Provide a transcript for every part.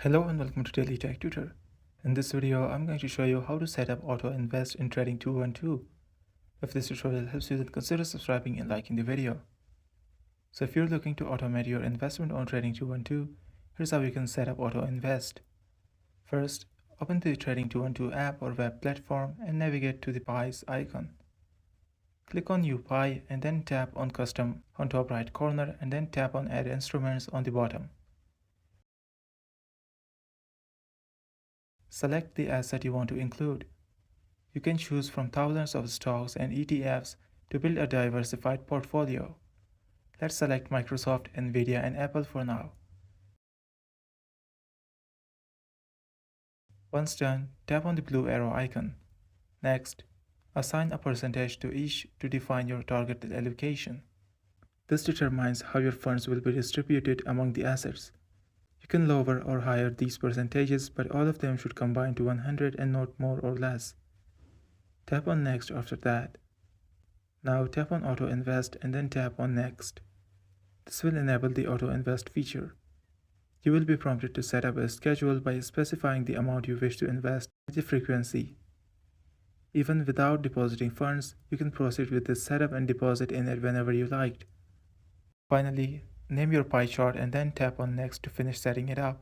Hello and welcome to Daily Tech Tutor. In this video, I'm going to show you how to set up AutoInvest in Trading 212. If this tutorial helps you, then consider subscribing and liking the video. So if you're looking to automate your investment on Trading 212, here's how you can set up AutoInvest. First, open the Trading 212 app or web platform and navigate to the pies icon. Click on New Pie and then tap on Custom on top right corner and then tap on Add Instruments on the bottom. Select the asset you want to include. You can choose from thousands of stocks and ETFs to build a diversified portfolio. Let's select Microsoft, Nvidia, and Apple for now. Once done, tap on the blue arrow icon. Next, assign a percentage to each to define your targeted allocation. This determines how your funds will be distributed among the assets. You can lower or higher these percentages, but all of them should combine to 100 and not more or less. Tap on Next after that. Now tap on Auto Invest and then tap on Next. This will enable the Auto Invest feature. You will be prompted to set up a schedule by specifying the amount you wish to invest and the frequency. Even without depositing funds, you can proceed with this setup and deposit in it whenever you liked. Finally, name your pie chart and then tap on Next to finish setting it up.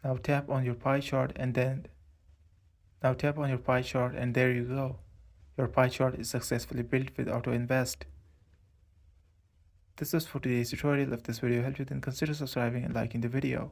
Now tap on your pie chart and there you go. Your pie chart is successfully built with AutoInvest. This was for today's tutorial. If this video helped you, then consider subscribing and liking the video.